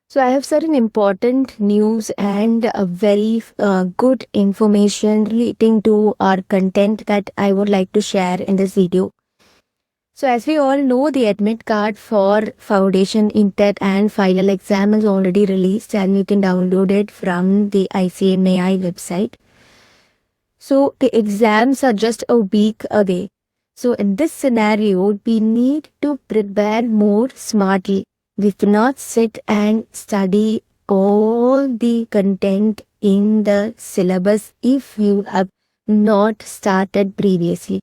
So I have certain important news and a very good information relating to our content that I would like to share in this video. So as we all know, the admit card for Foundation, Intet and Final Exam is already released and you can download it from the ICMAI website. So the exams are just a week away. So in this scenario, we need to prepare more smartly. We cannot sit and study all the content in the syllabus if you have not started previously.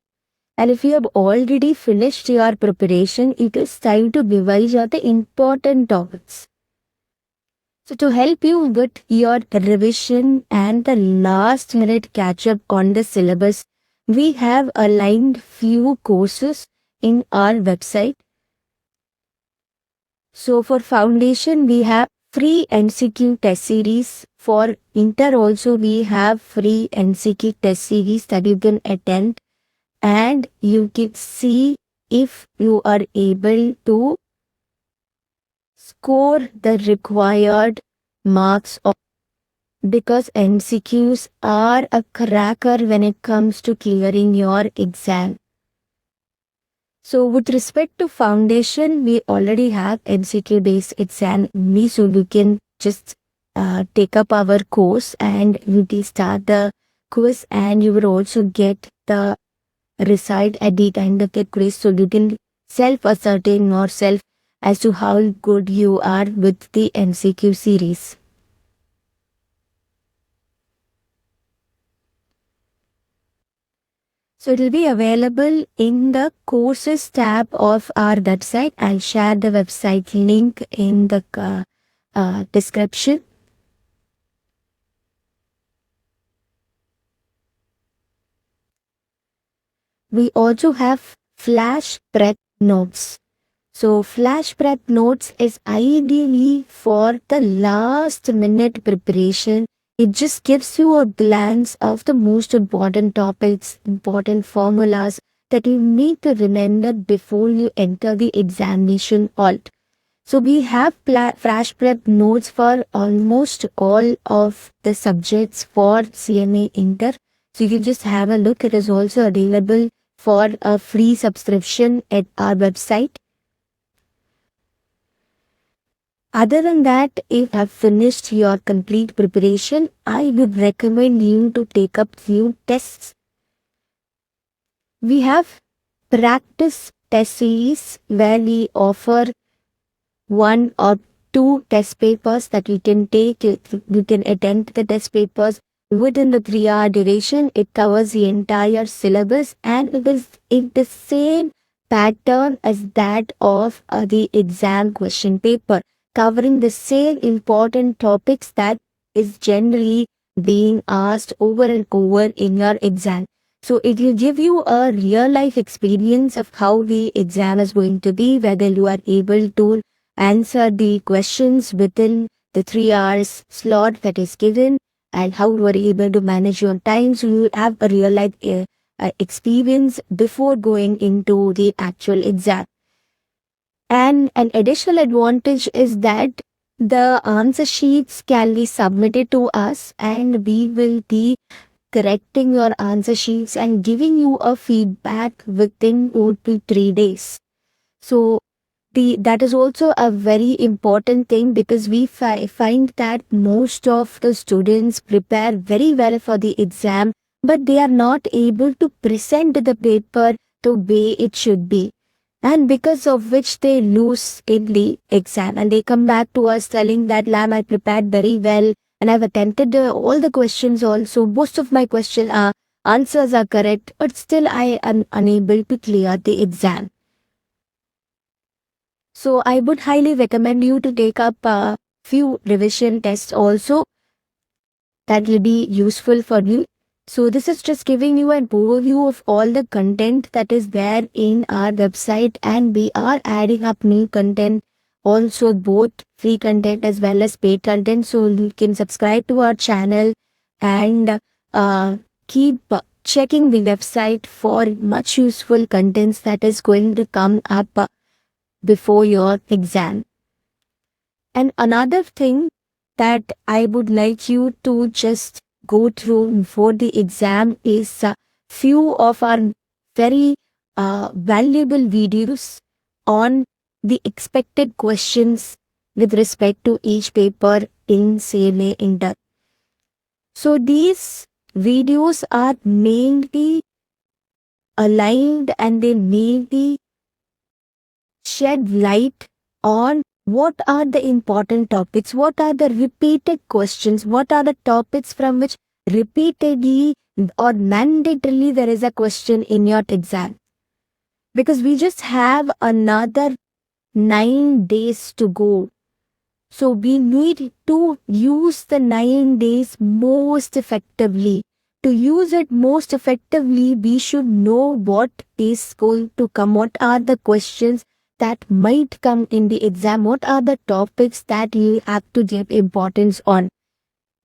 And if you have already finished your preparation, it is time to revise all the important topics. So to help you with your revision and the last minute catch up on the syllabus, we have aligned few courses in our website. So for foundation, we have free MCQ test series. For Inter also, we have free MCQ test series that you can attend and you can see if you are able to score the required marks because MCQs are a cracker when it comes to clearing your exam. So with respect to foundation, we already have MCQ based exam, so you can just take up our course and you will start the quiz and you will also get the result at the end of the quiz, so you can self-ascertain yourself as to how good you are with the MCQ series. So it will be available in the courses tab of our website. I'll share the website link in the description. We also have flash prep notes. So flash prep notes is ideally for the last minute preparation. It just gives you a glance of the most important topics, important formulas that you need to remember before you enter the examination hall. So we have flash prep notes for almost all of the subjects for CMA Inter. So you can just have a look. It is also available for a free subscription at our website. Other than that, if you have finished your complete preparation, I would recommend you to take up few tests. We have practice test series where we offer 1 or 2 test papers that you can take. You can attempt the test papers within the 3-hour duration. It covers the entire syllabus and it is in the same pattern as that of the exam question paper, covering the same important topics that is generally being asked over and over in your exam. So it will give you a real life experience of how the exam is going to be, whether you are able to answer the questions within the 3 hours slot that is given and how you are able to manage your time. So you have a real life experience before going into the actual exam. And an additional advantage is that the answer sheets can be submitted to us and we will be correcting your answer sheets and giving you a feedback within 2 to 3 days. So that is also a very important thing because we find that most of the students prepare very well for the exam, but they are not able to present the paper the way it should be. And because of which they lose in the exam and they come back to us telling that, Lam, I prepared very well and I've attempted all the questions also. Most of my answers are correct, but still I am unable to clear the exam. So I would highly recommend you to take up a few revision tests also that will be useful for you. So this is just giving you an overview of all the content that is there in our website, and we are adding up new content, also both free content as well as paid content. So you can subscribe to our channel and keep checking the website for much useful contents that is going to come up before your exam. And another thing that I would like you to just go through before the exam is few of our very valuable videos on the expected questions with respect to each paper in CMA Inter. So these videos are mainly aligned and they mainly shed light on what are the important topics, what are the repeated questions, what are the topics from which repeatedly or mandatorily there is a question in your exam. Because we just have another 9 days to go. So we need to use the 9 days most effectively. To use it most effectively, we should know what is going to come, what are the questions that might come in the exam, what are the topics that you have to give importance on.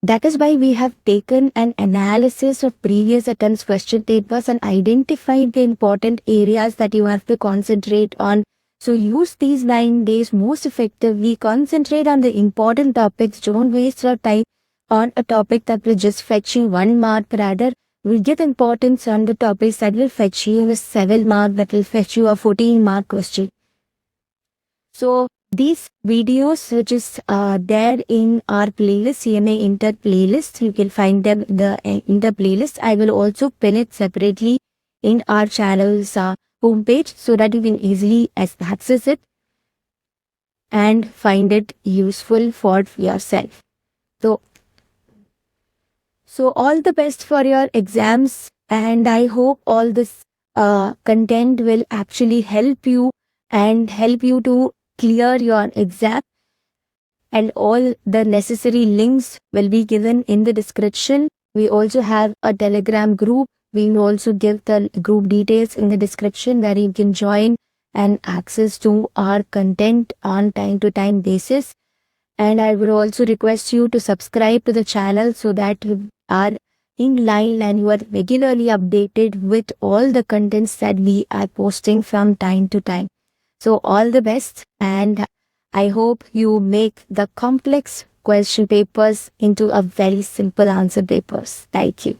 That is why we have taken an analysis of previous attempts question papers and identified the important areas that you have to concentrate on. So use these 9 days most effectively, concentrate on the important topics, don't waste your time on a topic that will just fetch you 1 mark, rather will give importance on the topics that will fetch you a 7 mark, that will fetch you a 14 mark question. So these videos which is there in our playlist, CMA Inter playlist, you can find them in the playlist. I will also pin it separately in our channel's homepage so that you can easily access it and find it useful for yourself. So all the best for your exams, and I hope all this content will actually help you and help you to clear your exam. And all the necessary links will be given in the description. We also have a Telegram group. We will also give the group details in the description where you can join and access to our content on time to time basis. And I would also request you to subscribe to the channel so that you are in line and you are regularly updated with all the contents that we are posting from time to time. So all the best, and I hope you make the complex question papers into a very simple answer papers. Thank you.